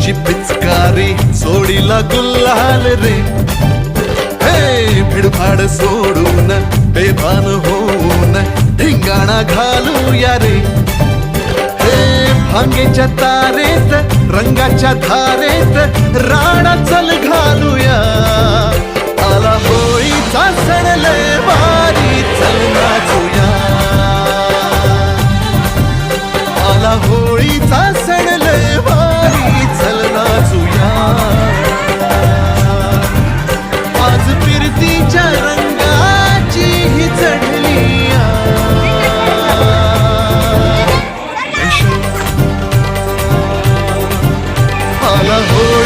रंगाची पिचकारी सोडीला गुल्हाल रे. हे भिडभाड सोडून बेभान होऊन धिंगाणा घालूया रे. हे भांगेच्या तारेत रंगाच्या धारेत राणा चल घालूया. आला होळीचा सण लय भारी चल नाचूया. आला होळीचा सण लय भारी चल नाचूया. आज फिरतीच्या रंगाची ही चढली आला हो